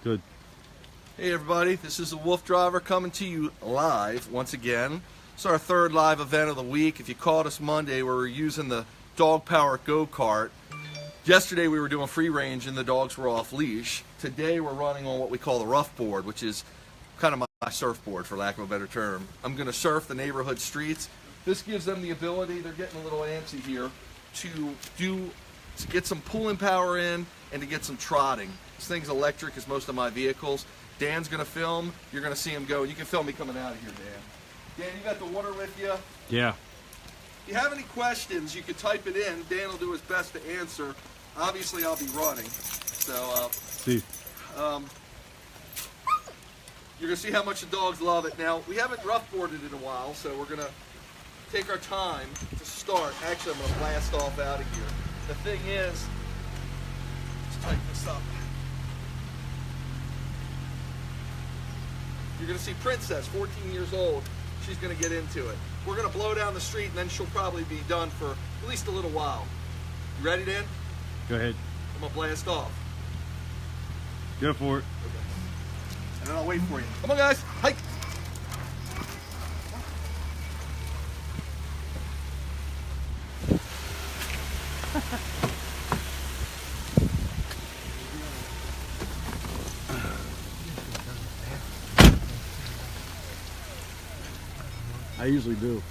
Good. Hey everybody, this is the WooFDriver coming to you live once again. It's our third live event of the week. If you caught us Monday, we were using the dog power go-kart. Yesterday we were doing free range and the dogs were off leash. Today we're running on what we call the RuFF-Board, which is kind of my surfboard for lack of a better term. I'm going to surf the neighborhood streets. This gives them the ability, they're getting a little antsy here, to get some pulling power in and to get some trotting. This thing's electric as most of my vehicles. Dan's going to film. You're going to see him go. You can film me coming out of here, Dan. Dan, you got the water with you? Yeah. If you have any questions, you can type it in. Dan will do his best to answer. Obviously, I'll be running. So, See. You're going to see how much the dogs love it. Now, we haven't RuFF-boarded in a while, so we're going to take our time to start. Actually, I'm going to blast off out of here. The thing is, let's tighten this up. You're going to see Princess, 14 years old. She's going to get into it. We're going to blow down the street, and then she'll probably be done for at least a little while. You ready, Dan? Go ahead. I'm going to blast off. Go for it. Okay. And then I'll wait for you. Come on, guys. Hike. I usually do.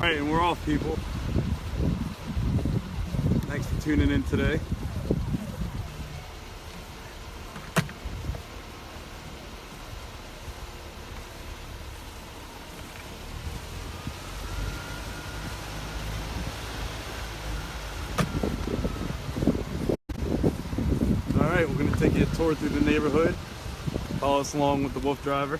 Alright, and we're off, people. Thanks for tuning in today. Alright, we're going to take you a tour through the neighborhood. Follow us along with the WooFDriver.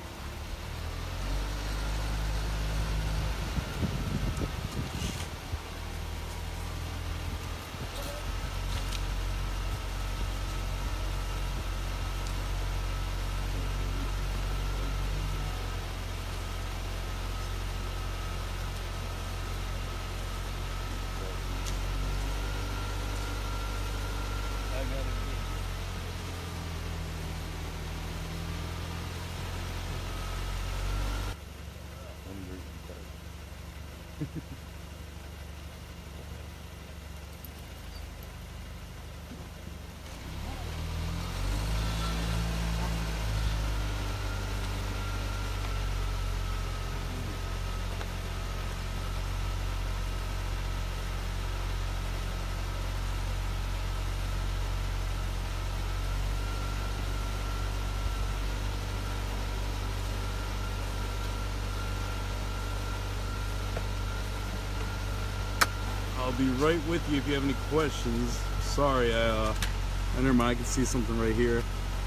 I'll be right with you if you have any questions. Sorry, never mind, I can see something right here.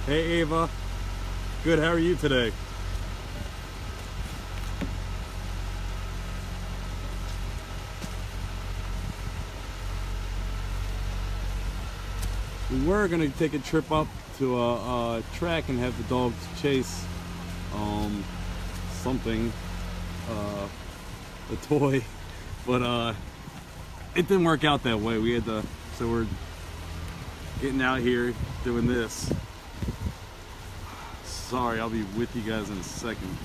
Hey Ava, good, how are you today? We were gonna take a trip up to a track and have the dogs chase something, a toy, but it didn't work out that way. We had to, so we're getting out here doing this. Sorry, I'll be with you guys in a second.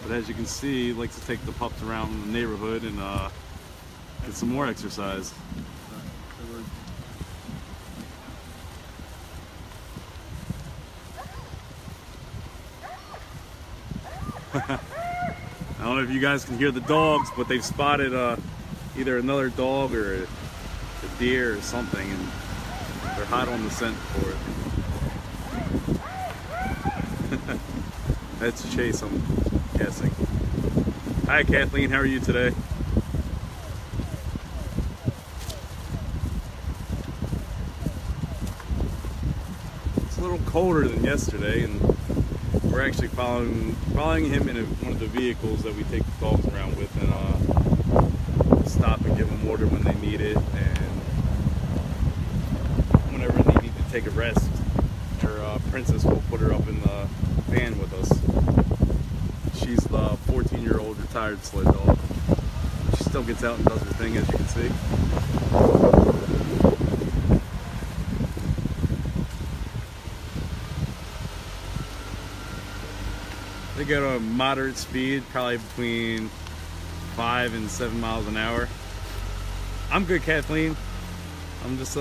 But as you can see, he likes to take the pups around the neighborhood and get some more exercise. I don't know if you guys can hear the dogs, but they've spotted either another dog or a deer or something, and they're hot on the scent for it. That's Chase, I'm guessing. Hi Kathleen, how are you today? It's a little colder than yesterday, and we're actually following him in one of the vehicles that we take the dogs around with, and stop and give them water when they need it, and whenever they need to take a rest, our Princess will put her up in the van with us. She's the 14-year-old retired sled dog. She still gets out and does her thing, as you can see. They go to a moderate speed, probably between 5 and 7 miles an hour. I'm good, Kathleen. I'm just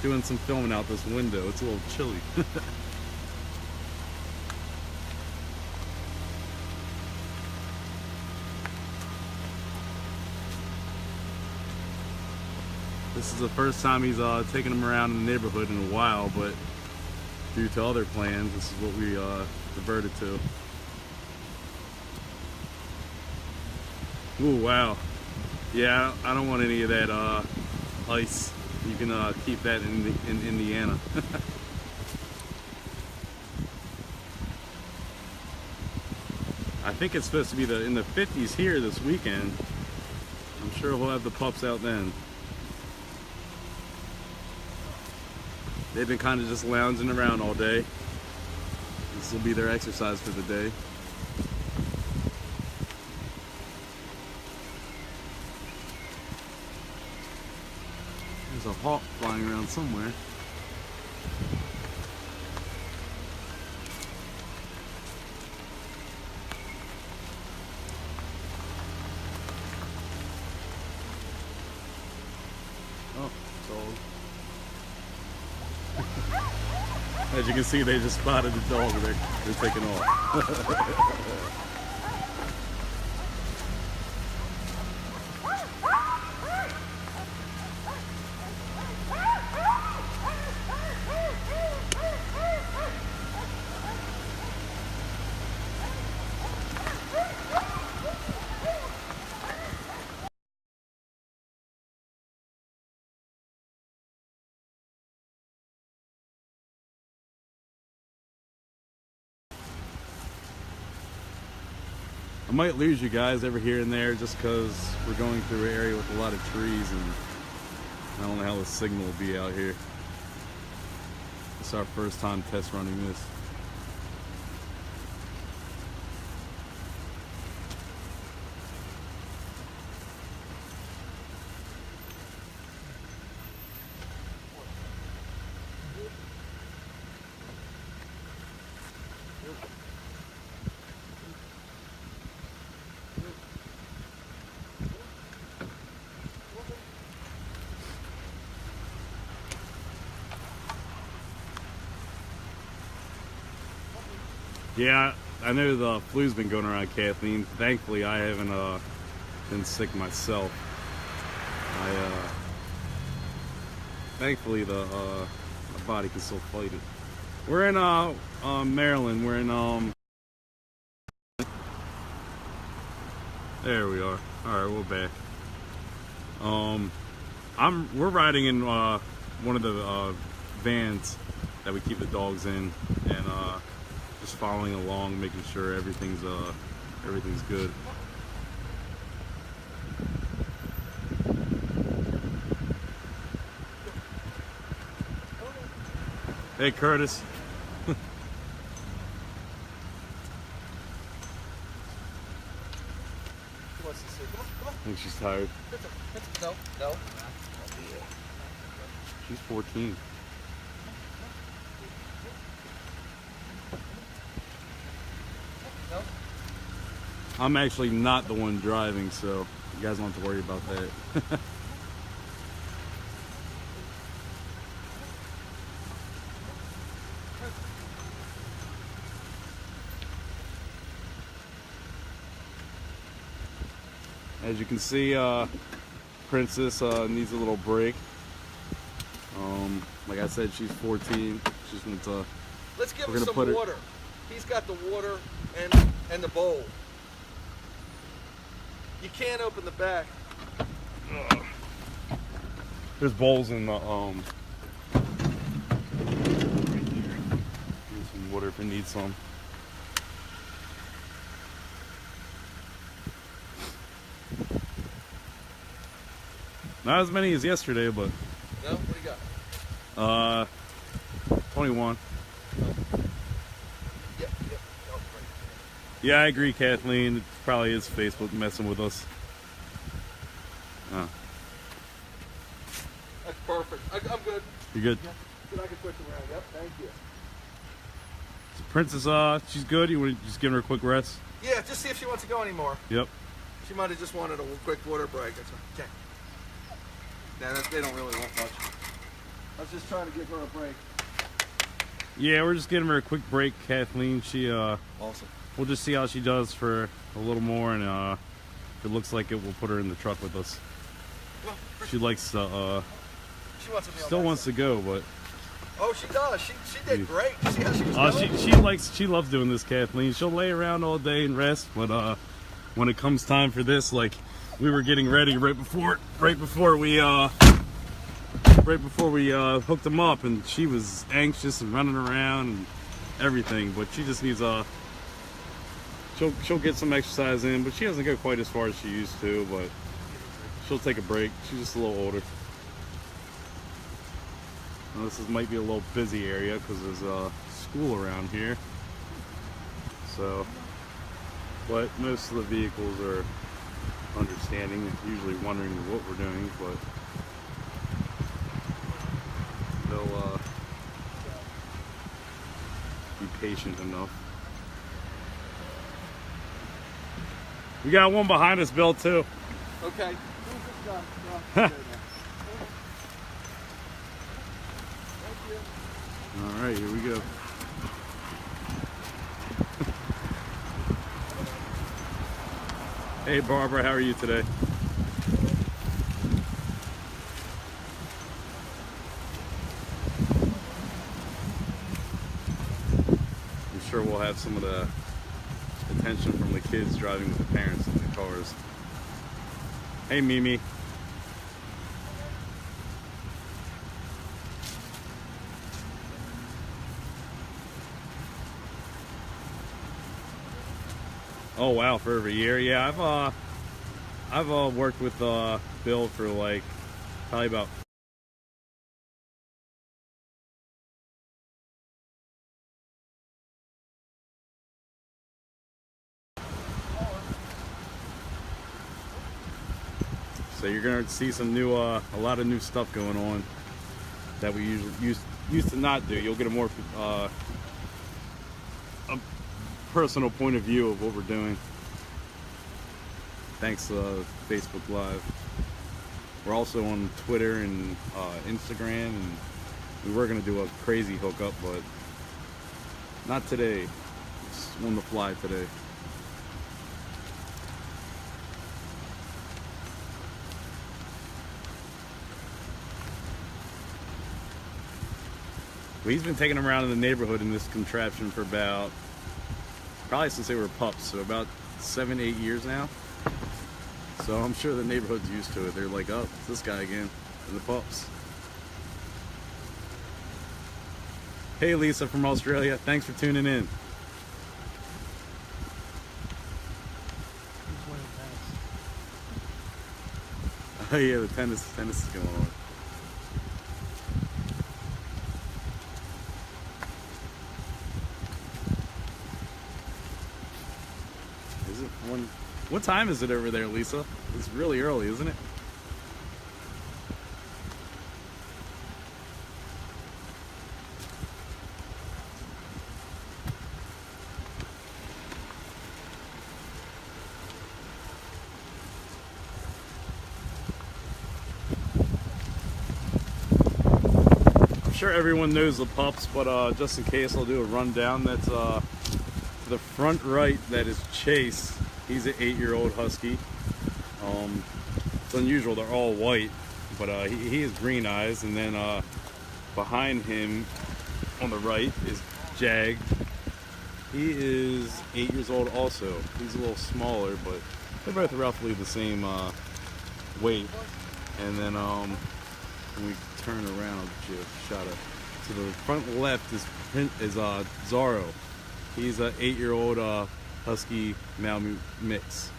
doing some filming out this window. It's a little chilly. This is the first time he's taking him around in the neighborhood in a while, but due to other plans, this is what we reverted to. Ooh, wow. Yeah, I don't want any of that ice. You can keep that in Indiana. I think it's supposed to be in the 50s here this weekend. I'm sure we'll have the pups out then. They've been kind of just lounging around all day. This will be their exercise for the day. There's a hawk flying around somewhere. Oh, dog. As you can see, they just spotted the dog. They're taking off. I might lose you guys every here and there just because we're going through an area with a lot of trees, and I don't know how the signal will be out here. It's our first time test running this. Yeah, I know the flu's been going around, Kathleen. Thankfully, I haven't been sick myself. Thankfully, my body can still fight it. We're in Maryland. We're in there we are. All right, we're back. We're riding in one of the vans that we keep the dogs in, and just following along, making sure everything's good. Hey, Curtis. I think she's tired. No. She's 14. I'm actually not the one driving, so you guys don't have to worry about that. As you can see, Princess needs a little break. Like I said, she's 14. She's going to. Let's give him some water. He's got the water and the bowl. You can't open the back. There's bowls in the if it needs some. Not as many as yesterday, but No? What do you got? 21. Yep. Oh, right. Yeah, I agree, Kathleen. It probably is Facebook messing with us. That's perfect. I'm good. You good? Yeah. Good, I can switch around. Yep, thank you. So Princess, she's good. You want to just give her a quick rest? Yeah, just see if she wants to go anymore. Yep. She might have just wanted a quick water break. That's okay. Yeah, they don't really want much. I was just trying to give her a break. Yeah, we're just giving her a quick break, Kathleen. She Awesome. we'll just see how she does for a little more, and if it looks like it, we'll put her in the truck with us. Well, She likes she wants to be on still that wants side. to go, but Oh, she does. She did great. See how she was going? she loves doing this, Kathleen. She'll lay around all day and rest, but when it comes time for this, like we were getting ready right before we hooked them up, and she was anxious and running around and everything. But she just needs she'll get some exercise in, but she doesn't go quite as far as she used to. But she'll take a break. She's just a little older. Now, this might be a little busy area because there's school around here. So, but most of the vehicles are understanding and usually wondering what we're doing, but they'll be patient enough. We got one behind us, Bill, too. Okay. All right, here we go. Hey, Barbara, how are you today? I'm sure we'll have some of the attention from the kids driving with the parents in the cars. Hey, Mimi. Oh wow, for every year. Yeah, I've worked with Bill for like probably about so you're gonna see some new a lot of new stuff going on that we usually used to not do. You'll get a more a personal point of view of what we're doing. Thanks to Facebook Live. We're also on Twitter and Instagram, and we were gonna do a crazy hookup, but not today. It's on the fly today. Well, he's been taking them around in the neighborhood in this contraption for about probably since they were pups, so about 7-8 years now. So I'm sure the neighborhood's used to it. They're like, oh, it's this guy again, and the pups. Hey, Lisa from Australia, thanks for tuning in. Oh yeah, the tennis is going on. What time is it over there, Lisa? It's really early, isn't it? I'm sure everyone knows the pups, but just in case, I'll do a rundown. That's to the front right, that is Chase. He's an 8-year-old husky. It's unusual, they're all white, but he has green eyes. And then behind him on the right is Jag. He is 8 years old also. He's a little smaller, but they're both roughly the same weight. And then when we turn around, I'll get you a shot of to the front left is Zorro. He's an 8-year-old Husky Malamute mix.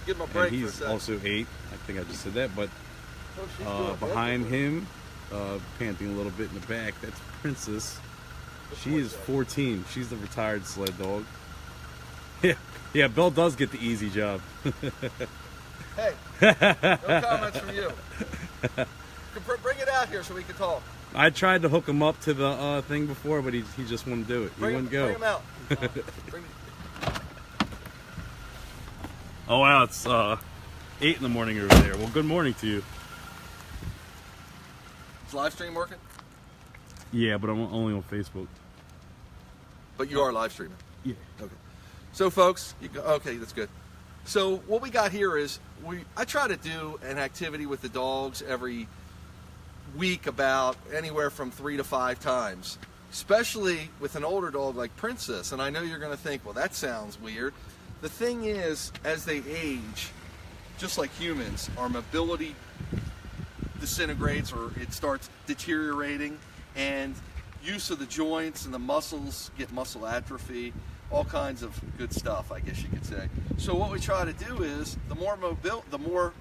Give him a break. And he's for a also 8. I think I just said that, but oh, behind him, panting a little bit in the back, that's Princess. She is 14. She's the retired sled dog. Yeah, Bill does get the easy job. Hey, no comments from you. Bring it out here so we can talk. I tried to hook him up to the thing before, but he just wouldn't do it. He wouldn't go. Bring him out. Oh wow, it's 8 in the morning over there. Well, good morning to you. Is live stream working? Yeah, but I'm only on Facebook. But you are live streaming? Yeah. Okay. So folks, okay, that's good. So what we got here is, I try to do an activity with the dogs every week about anywhere from 3 to 5 times, especially with an older dog like Princess. And I know you're going to think, well, that sounds weird. The thing is, as they age, just like humans, our mobility disintegrates, or it starts deteriorating, and use of the joints and the muscles get muscle atrophy, all kinds of good stuff, I guess you could say. So what we try to do is, the more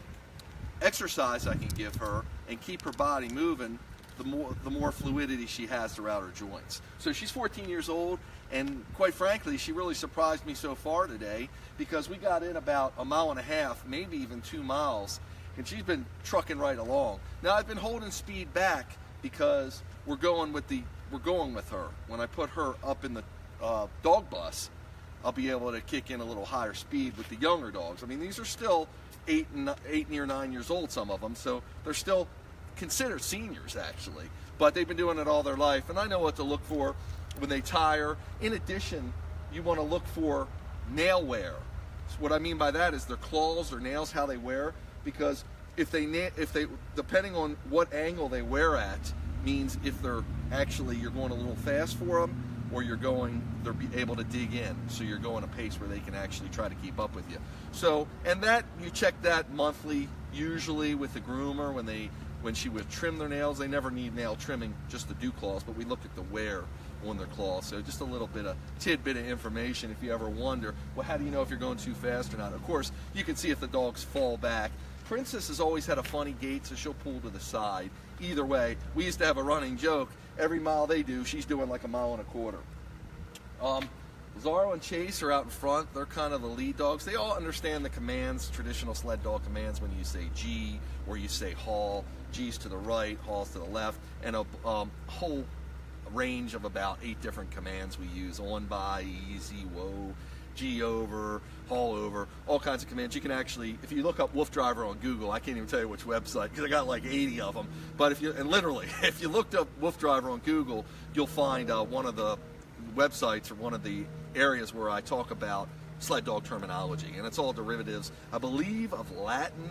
exercise I can give her and keep her body moving, the more fluidity she has throughout her joints. So she's 14 years old, and quite frankly, she really surprised me so far today, because we got in about 1.5 miles, maybe even 2 miles, and she's been trucking right along. Now I've been holding speed back because we're going with her. When I put her up in the dog bus, I'll be able to kick in a little higher speed with the younger dogs. I mean, these are still 8 near 9 years old, some of them, so they're still considered seniors actually, but they've been doing it all their life, and I know what to look for when they tire. In addition, you want to look for nail wear. So what I mean by that is their claws or nails, how they wear, because if they depending on what angle they wear at, means if they're actually, you're going a little fast for them, or they're able to dig in, so you're going a pace where they can actually try to keep up with you. So, and that, you check that monthly, usually with the groomer, when she would trim their nails. They never need nail trimming, just the dew claws, but we look at the wear on their claws. So just a little bit of tidbit of information if you ever wonder, well, how do you know if you're going too fast or not? Of course, you can see if the dogs fall back. Princess has always had a funny gait, so she'll pull to the side. Either way, we used to have a running joke. Every mile they do, she's doing like 1.25 miles. Zorro and Chase are out in front. They're kind of the lead dogs. They all understand the commands, traditional sled dog commands, when you say G or you say haul. G's to the right, haul's to the left, and a whole range of about 8 different commands we use: on, by, easy, whoa, G over, haul over, all kinds of commands. You can actually, if you look up WooFDriver on Google, I can't even tell you which website, because I got like 80 of them, but literally, if you looked up WooFDriver on Google, you'll find one of the websites or one of the areas where I talk about sled dog terminology, and it's all derivatives, I believe, of Latin,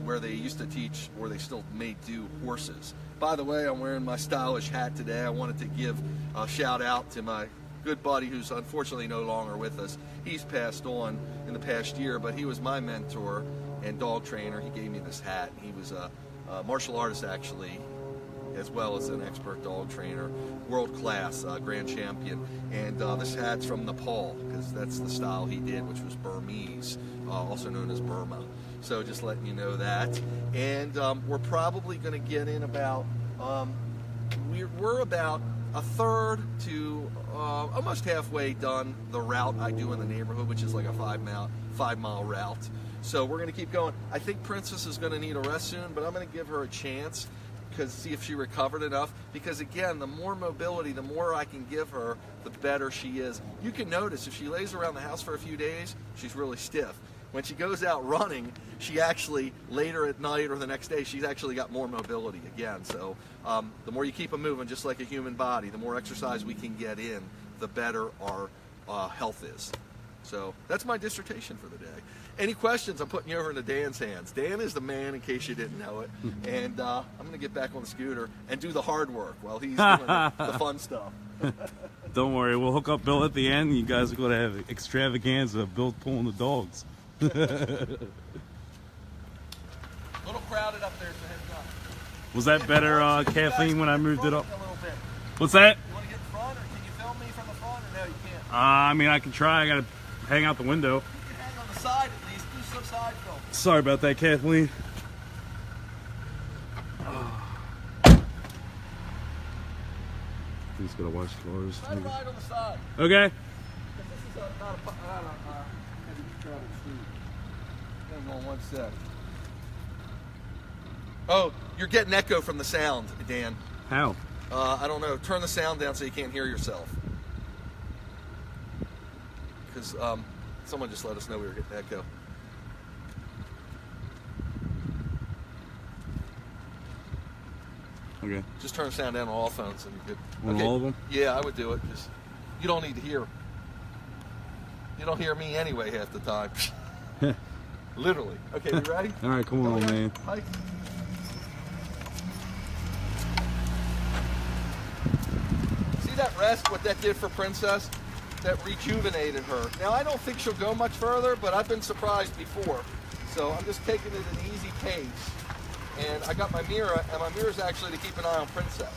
where they used to teach, or they still may do, horses. By the way, I'm wearing my stylish hat today. I wanted to give a shout out to my good buddy who's unfortunately no longer with us. He's passed on in the past year, but he was my mentor and dog trainer. He gave me this hat. He was a martial artist actually, as well as an expert dog trainer, world-class grand champion. And this hat's from Nepal, because that's the style he did, which was Burmese, also known as Burma. So just letting you know that. And we're probably going to get in about, we're about 1/3 to almost halfway done the route I do in the neighborhood, which is like a 5-mile route. So we're going to keep going. I think Princess is going to need a rest soon, but I'm going to give her a chance, because see if she recovered enough, because again, the more mobility, the more I can give her, the better she is. You can notice if she lays around the house for a few days, she's really stiff. When she goes out running, she actually, later at night or the next day, she's actually got more mobility again. So the more you keep them moving, just like a human body, the more exercise we can get in, the better our health is. So that's my dissertation for the day. Any questions, I'm putting you over into Dan's hands. Dan is the man, in case you didn't know it. And I'm going to get back on the scooter and do the hard work while he's doing the fun stuff. Don't worry, we'll hook up Bill at the end. You guys are going to have extravaganza of Bill pulling the dogs. A little crowded up there, so heads up. Was that better, Kathleen, when I moved it up? A little bit. What's that? You want to get in front, or can you film me from the front, or no, you can't? I mean, I can try. I gotta hang out the window. You can hang on the side at least. Do some side film. Sorry about that, Kathleen. He's gonna watch cars. Try to ride on the side. Okay. This is not a heavy travel street. Hang on one sec. Oh, you're getting echo from the sound, Dan. How? I don't know. Turn the sound down so you can't hear yourself. Because someone just let us know we were getting echo. Okay. Just turn the sound down on all phones and you're good. On all of them? Yeah, I would do it because you don't need to hear. You don't hear me anyway half the time. Literally. Okay, you ready? All right, come on, man. Hike. See that rest, what that did for Princess? That rejuvenated her. Now, I don't think she'll go much further, but I've been surprised before. So I'm just taking it at an easy pace. And I got my mirror, and my mirror is actually to keep an eye on Princess.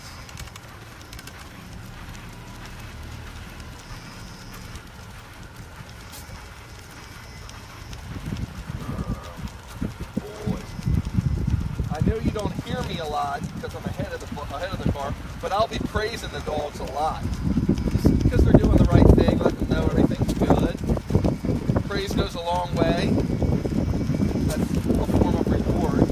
Boy. I know you don't hear me a lot because I'm ahead of the car, but I'll be praising the dogs a lot. Just because they're doing the right thing, let them know everything's good. Praise goes a long way. That's a form of reward.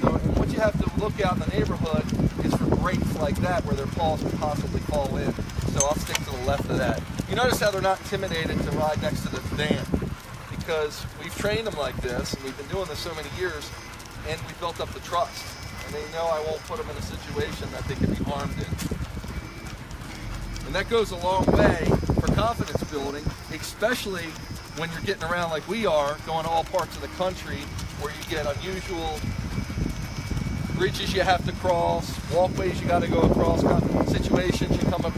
So, and what you have to look out in the neighborhood is for breaks like that where their paws could possibly fall in. So I'll stick to the left of that. You notice how they're not intimidated to ride next to the van because we've trained them like this and we've been doing this so many years and we've built up the trust. And they know I won't put them in a situation that they could be harmed in. And that goes a long way for confidence building, especially when you're getting around like we are, going to all parts of the country where you get unusual bridges you have to cross, walkways you got to go across, situations you come up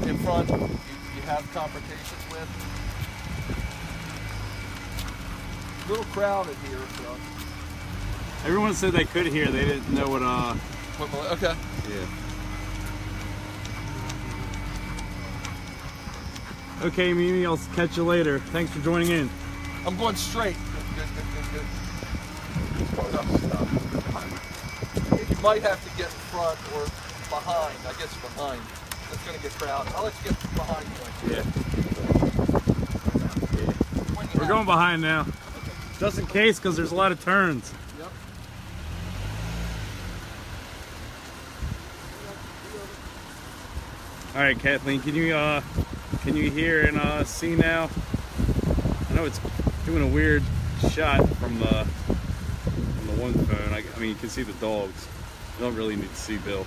in front, you have confrontations with. A little crowded here, so. Everyone said they could hear. They didn't know what. Okay. Yeah. Okay, Mimi, I'll catch you later. Thanks for joining in. I'm going straight. Good. You might have to get in front or behind. I guess behind. It's going to get crowded. I'll let you get behind you. We're going behind now. Just in case, because there's a lot of turns. Yep. All right, Kathleen, can you hear and see now? I know it's doing a weird shot from the one phone. I mean, you can see the dogs. You don't really need to see Bill.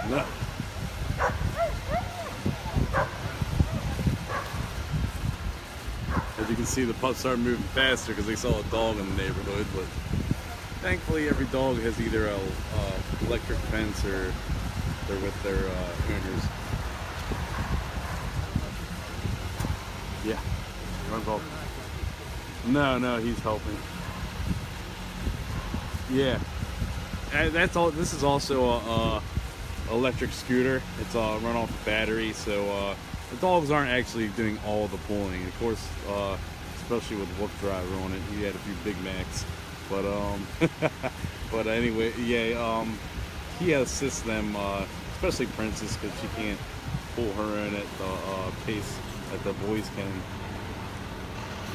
No. As you can see, the pups started moving faster because they saw a dog in the neighborhood, but thankfully every dog has either a electric fence or they're with their owners. Yeah. Runs off. No, he's helping. Yeah. That's all. This is also a electric scooter. It's run off a battery, so the dogs aren't actually doing all the pulling. Of course, especially with WooFDriver on it, he had a few Big Macs. But but anyway, yeah, he assists them, especially Princess, because she can't pull her in at the pace that the boys can.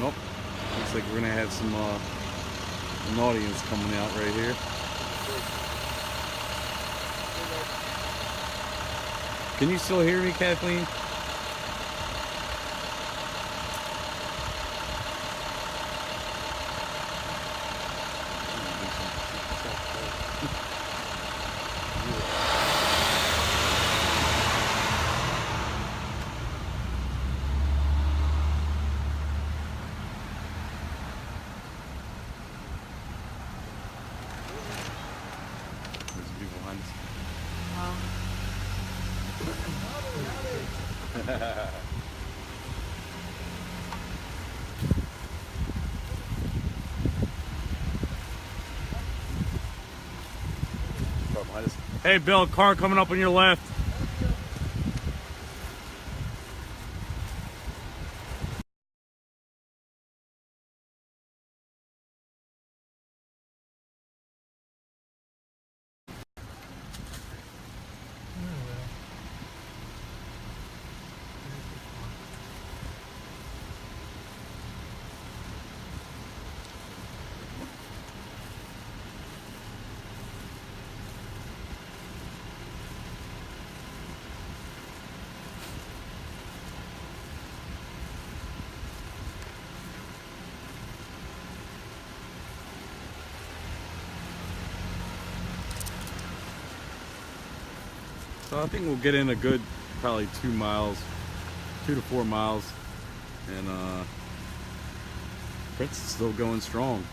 Nope. Looks like we're gonna have some an audience coming out right here. Can you still hear me, Kathleen? Hey, Bill, car coming up on your left. So I think we'll get in a good, probably 2 miles, 2 to 4 miles, and Fritz is still going strong.